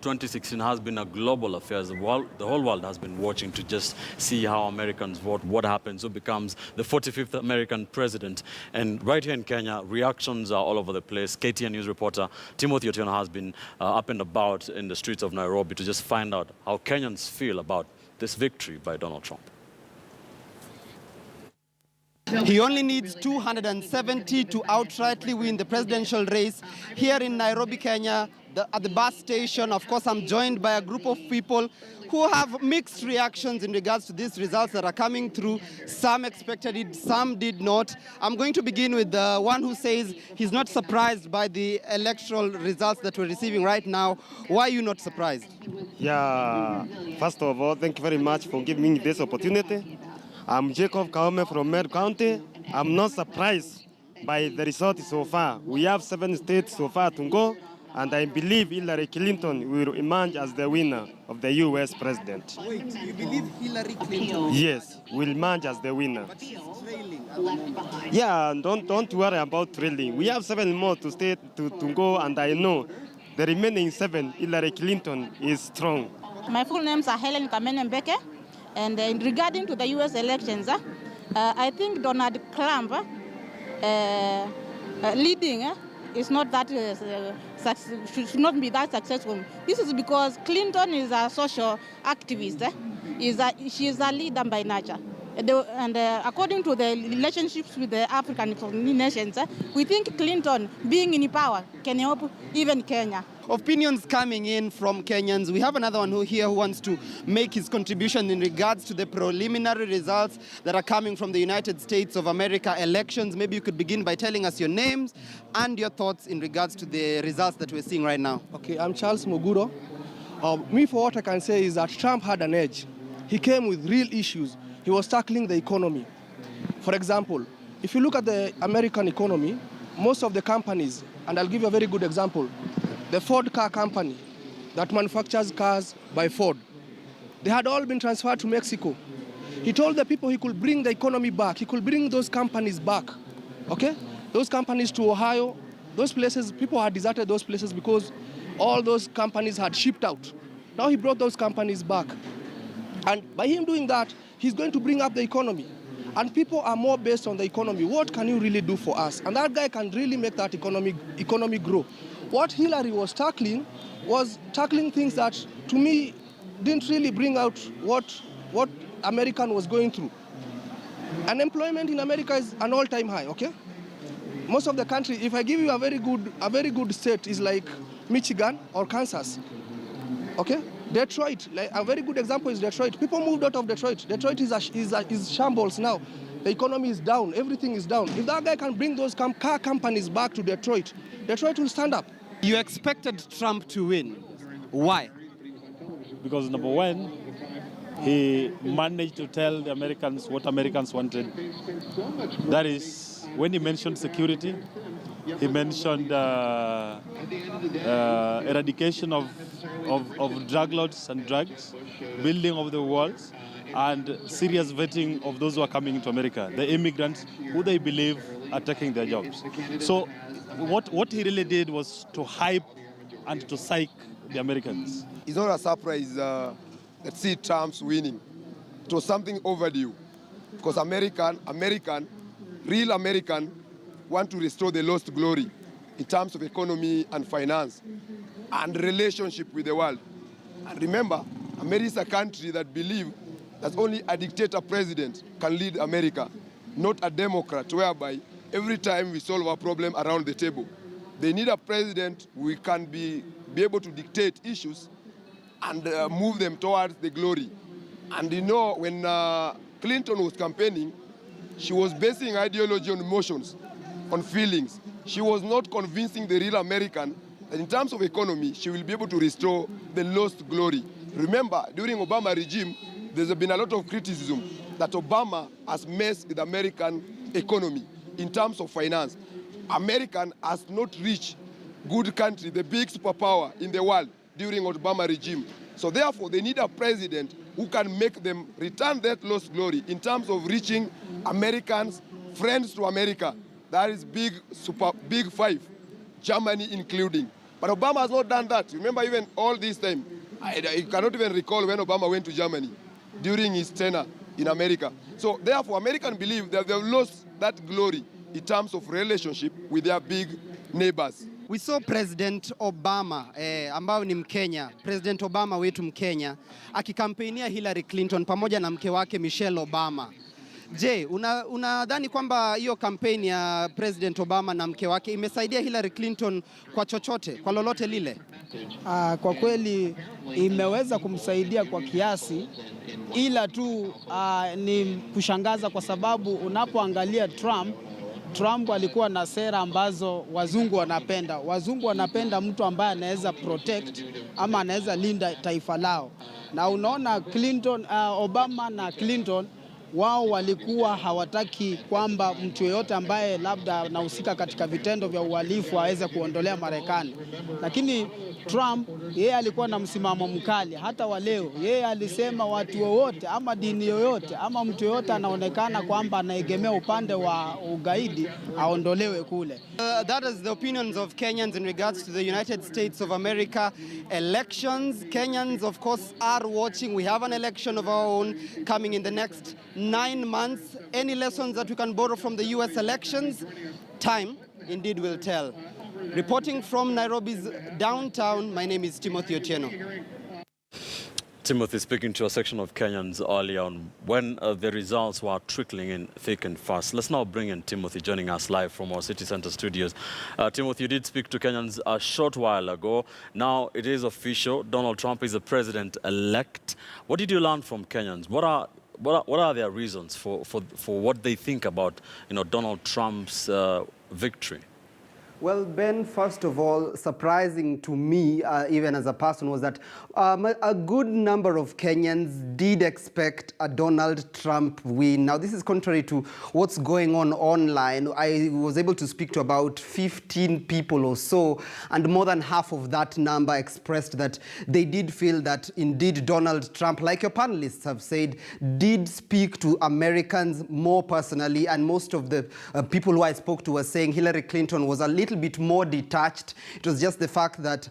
2016 has been a global affair. The whole world has been watching to just see how Americans vote, what happens, who becomes the 45th American president. And right here in Kenya, reactions are all over the place. KTN News reporter Timothy Otieno has been up and about in the streets of Nairobi to just find out how Kenyans feel about this victory by Donald Trump. He only needs 270 to outrightly win the presidential race here in Nairobi, Kenya, at the bus station. Of course, I'm joined by a group of people who have mixed reactions in regards to these results that are coming through. Some expected it, some did not. I'm going to begin with the one who says he's not surprised by the electoral results that we're receiving right now. Why are you not surprised? Yeah, first of all, thank you very much for giving me this opportunity. I'm Jacob Kaume from Meru County. I'm not surprised by the result so far. We have 7 states so far to go, and I believe Hillary Clinton will emerge as the winner of the U.S. president. Wait, you believe Hillary Clinton? Yes, will emerge as the winner. But she's trailing at the moment. Yeah, don't worry about trailing. We have 7 more to go, and I know the remaining 7, Hillary Clinton is strong. My full names are Helen Kamene Mbeke. And regarding to the U.S. elections, I think Donald Trump leading is not that should not be that successful. This is because Clinton is a social activist. She is a leader by nature. And according to the relationships with the African nations, we think Clinton being in power can help even Kenya. Opinions coming in from Kenyans. We have another one who wants to make his contribution in regards to the preliminary results that are coming from the United States of America elections. Maybe you could begin by telling us your names and your thoughts in regards to the results that we're seeing right now. Okay, I'm Charles Moguro. Me, for what I can say is that Trump had an edge. He came with real issues. He was tackling the economy. For example, if you look at the American economy, most of the companies, and I'll give you a very good example, the Ford car company that manufactures cars by Ford, they had all been transferred to Mexico. He told the people he could bring the economy back. He could bring those companies back, okay? Those companies to Ohio, those places, people had deserted those places because all those companies had shipped out. Now he brought those companies back. And by him doing that, he's going to bring up the economy. And people are more based on the economy. What can you really do for us? And that guy can really make that economy grow. What Hillary was tackling things that, to me, didn't really bring out what American was going through. Unemployment in America is an all-time high, okay? Most of the country, if I give you a very good state, is like Michigan or Kansas, okay? Detroit, like a very good example is Detroit. People moved out of Detroit. Detroit is shambles now. The economy is down. Everything is down. If that guy can bring those car companies back to Detroit, Detroit will stand up. You expected Trump to win. Why? Because number one, he managed to tell the Americans what Americans wanted. That is, when he mentioned security, he mentioned eradication of drug lords and drugs, building of the walls, and serious vetting of those who are coming into America, the immigrants who they believe are taking their jobs. So what he really did was to hype and to psych the Americans. It's not a surprise that see Trump's winning. It was something overdue because real American want to restore the lost glory in terms of economy and finance and relationship with the world. And remember, America is a country that believes that only a dictator president can lead America, not a democrat, whereby every time we solve a problem around the table. They need a president who can be able to dictate issues and move them towards the glory. And you know, when Clinton was campaigning, she was basing ideology on emotions, on feelings. She was not convincing the real American that in terms of economy, she will be able to restore the lost glory. Remember, during Obama regime, there's been a lot of criticism that Obama has messed with American economy in terms of finance. American has not reached good country, the big superpower in the world during Obama regime. So therefore, they need a president who can make them return that lost glory in terms of reaching Americans, friends to America. That is big five, Germany including. But Obama has not done that. Remember, even all this time, I cannot even recall when Obama went to Germany during his tenure in America. So therefore, Americans believe that they've lost that glory in terms of relationship with their big neighbors. We saw President Obama ambao ni Mkenya, President Obama wetu Mkenya akikampenia Hillary Clinton pamoja na mke wake Michelle Obama. Je, unadhani kwamba hiyo kampeni ya President Obama na mke wake imesaidia Hillary Clinton kwa chochote, kwa lolote lile? Kwa kweli imeweza kumsaidia kwa kiasi, ila tu ni kushangaza kwa sababu unapoangalia Trump alikuwa na sera ambazo wazungu wanapenda. Wazungu wanapenda mtu ambaye anaweza protect ama anaweza linda taifa lao. Na unaona Obama na Clinton wao walikuwa hawataki kwamba mtu yeyote ambaye labda anahusika katika vitendo vya uhalifu aweze kuondolea Marekani. Lakini Trump yeye alikuwa na msimamo mkali. Hata wa leo yeye alisema watu wowote ama dini yoyote ama mtu yeyote anaonekana kwamba anaegemea upande wa ugaidi aondolewe kule. That is the opinions of Kenyans in regards to the United States of America elections. Kenyans, of course, are watching. We have an election of our own coming in the next 9 months. Any lessons that we can borrow from the US elections? Time indeed will tell. Reporting from Nairobi's downtown, my name is Timothy Otieno. Timothy speaking to a section of Kenyans earlier on when the results were trickling in thick and fast. Let's now bring in Timothy joining us live from our city center studios. Timothy, you did speak to Kenyans a short while ago. Now it is official. Donald Trump is the president-elect. What did you learn from Kenyans? What are their reasons for what they think about, Donald Trump's victory? Well, Ben, first of all, surprising to me, even as a person, was that a good number of Kenyans did expect a Donald Trump win. Now, this is contrary to what's going on online. I was able to speak to about 15 people or so, and more than half of that number expressed that they did feel that indeed Donald Trump, like your panelists have said, did speak to Americans more personally, and most of the people who I spoke to were saying Hillary Clinton was a little bit more detached. It was just the fact that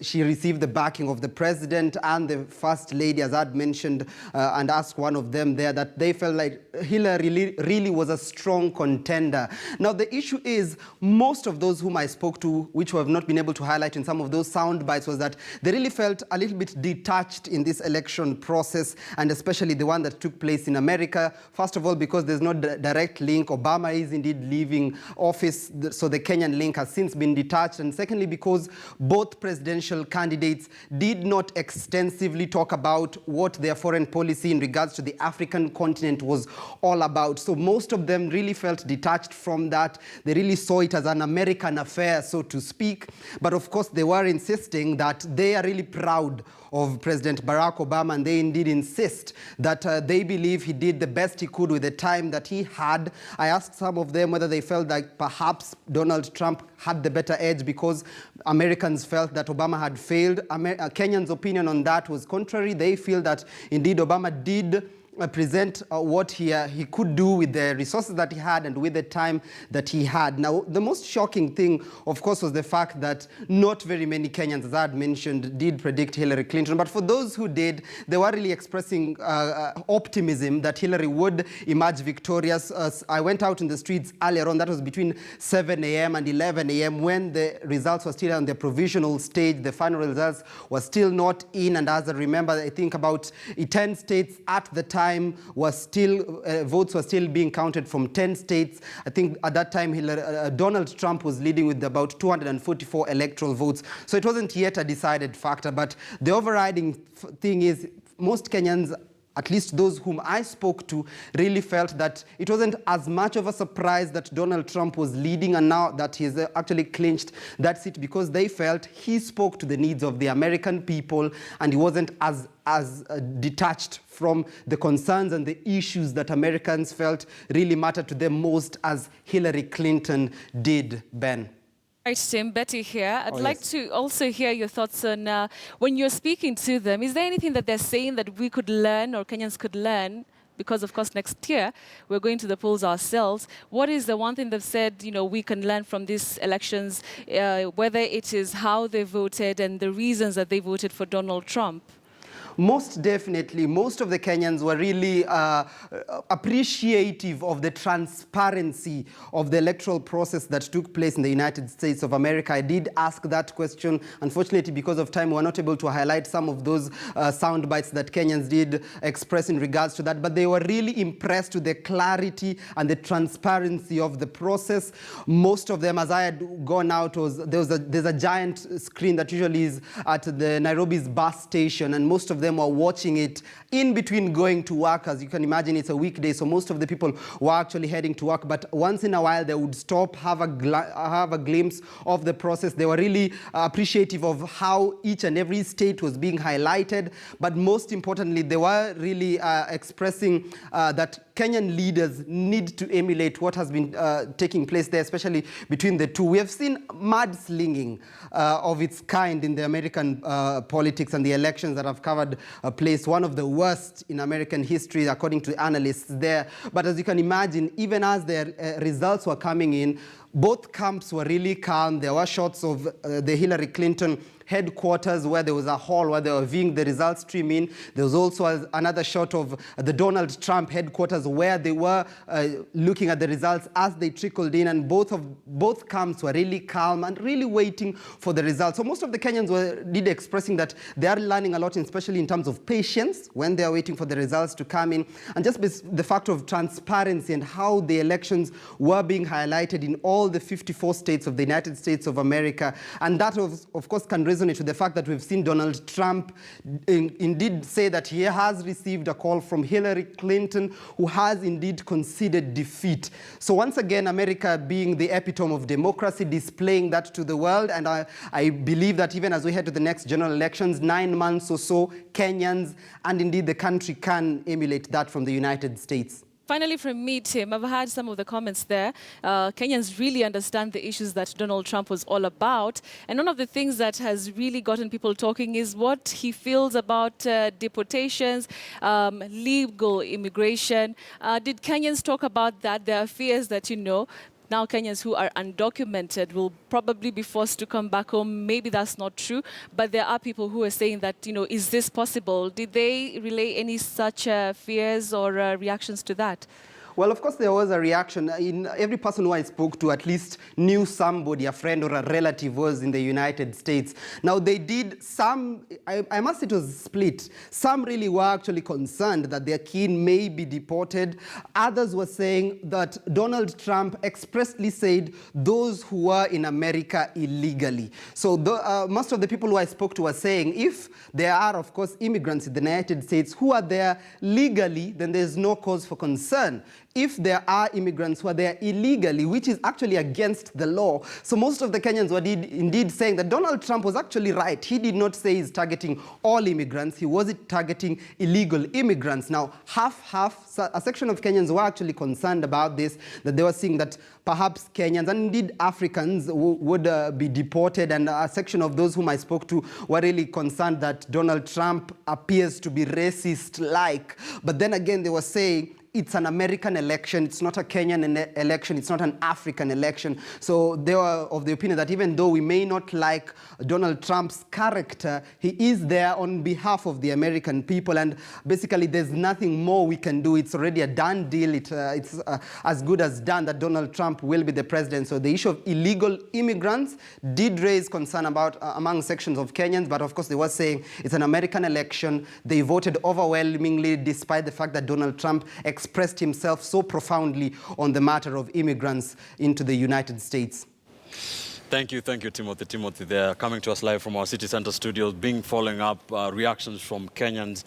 she received the backing of the president and the first lady, as I'd mentioned, and asked one of them there that they felt like Hillary really was a strong contender. Now the issue is, most of those whom I spoke to, which we have not been able to highlight in some of those sound bites, was that they really felt a little bit detached in this election process, and especially the one that took place in America. First of all, because there's no direct link. Obama is indeed leaving office, so the Kenyan link has since been detached. And secondly, because both presidential candidates did not extensively talk about what their foreign policy in regards to the African continent was all about. So most of them really felt detached from that. They really saw it as an American affair, so to speak. But of course, they were insisting that they are really proud of President Barack Obama, and they indeed insist that they believe he did the best he could with the time that he had. I asked some of them whether they felt like perhaps Donald Trump had the better edge because Americans felt that Obama had failed. Kenyans' opinion on that was contrary. They feel that indeed Obama did present what he could do with the resources that he had and with the time that he had. Now, the most shocking thing, of course, was the fact that not very many Kenyans, as I had mentioned, did predict Hillary Clinton. But for those who did, they were really expressing optimism that Hillary would emerge victorious. I went out in the streets earlier on, that was between 7 a.m. and 11 a.m. when the results were still on the provisional stage. The final results were still not in. And as I remember, I think about 10 states at the time was still, votes were still being counted from 10 states. I think at that time, Donald Trump was leading with about 244 electoral votes. So it wasn't yet a decided factor. But the overriding thing is most Kenyans, at least those whom I spoke to, really felt that it wasn't as much of a surprise that Donald Trump was leading and now that he's actually clinched that seat, because they felt he spoke to the needs of the American people and he wasn't as detached from the concerns and the issues that Americans felt really mattered to them most as Hillary Clinton did, Ben. Right, Tim, Betty here. I'd like to also hear your thoughts on when you're speaking to them, is there anything that they're saying that we could learn or Kenyans could learn because, of course, next year we're going to the polls ourselves. What is the one thing they've said, we can learn from these elections, whether it is how they voted and the reasons that they voted for Donald Trump? Most definitely, most of the Kenyans were really appreciative of the transparency of the electoral process that took place in the United States of America. I did ask that question. Unfortunately, because of time, we were not able to highlight some of those sound bites that Kenyans did express in regards to that, but they were really impressed with the clarity and the transparency of the process. Most of them, as I had gone out, there's a giant screen that usually is at the Nairobi's bus station, and most of them were watching it in between going to work. As you can imagine, it's a weekday, so most of the people were actually heading to work, but once in a while they would stop, have a glimpse of the process. They were really appreciative of how each and every state was being highlighted, but most importantly, they were really expressing that Kenyan leaders need to emulate what has been taking place there, especially between the two. We have seen mudslinging of its kind in the American politics and the elections that have covered place, one of the worst in American history, according to analysts there. But as you can imagine, even as their results were coming in, both camps were really calm. There were shots of the Hillary Clinton headquarters where there was a hall where they were viewing the results stream in. There was also another shot of the Donald Trump headquarters where they were looking at the results as they trickled in, and both camps were really calm and really waiting for the results. So most of the Kenyans were expressing that they are learning a lot, especially in terms of patience when they are waiting for the results to come in, and just the factor of transparency and how the elections were being highlighted in all the 54 states of the United States of America. And that, of course, can resonate with the fact that we've seen Donald Trump indeed say that he has received a call from Hillary Clinton, who has indeed conceded defeat. So once again, America being the epitome of democracy, displaying that to the world. And I believe that even as we head to the next general elections, 9 months or so, Kenyans and indeed the country can emulate that from the United States. Finally, from me, Tim, I've heard some of the comments there. Kenyans really understand the issues that Donald Trump was all about. And one of the things that has really gotten people talking is what he feels about deportations, legal immigration. Did Kenyans talk about that? There are fears that, now Kenyans who are undocumented will probably be forced to come back home. Maybe that's not true, but there are people who are saying that, is this possible? Did they relay any such fears or reactions to that? Well, of course, there was a reaction. Every person who I spoke to at least knew somebody, a friend or a relative, was in the United States. Now, they did some, I must say it was split. Some really were actually concerned that their kin may be deported. Others were saying that Donald Trump expressly said those who were in America illegally. So most of the people who I spoke to were saying if there are, of course, immigrants in the United States who are there legally, then there's no cause for concern. If there are immigrants who are there illegally, which is actually against the law. So most of the Kenyans were indeed saying that Donald Trump was actually right. He did not say he's targeting all immigrants. He was targeting illegal immigrants. Now, half, a section of Kenyans were actually concerned about this, that they were seeing that perhaps Kenyans and indeed Africans would be deported, and a section of those whom I spoke to were really concerned that Donald Trump appears to be racist-like. But then again, they were saying it's an American election, it's not a Kenyan election, it's not an African election. So they were of the opinion that even though we may not like Donald Trump's character, he is there on behalf of the American people, and basically there's nothing more we can do. It's already a done deal. It's as good as done that Donald Trump will be the president. So the issue of illegal immigrants did raise concern about among sections of Kenyans, but of course they were saying it's an American election. They voted overwhelmingly despite the fact that Donald Trump expressed himself so profoundly on the matter of immigrants into the United States. Thank you, Timothy. Timothy, they're coming to us live from our city center studios, following up reactions from Kenyans.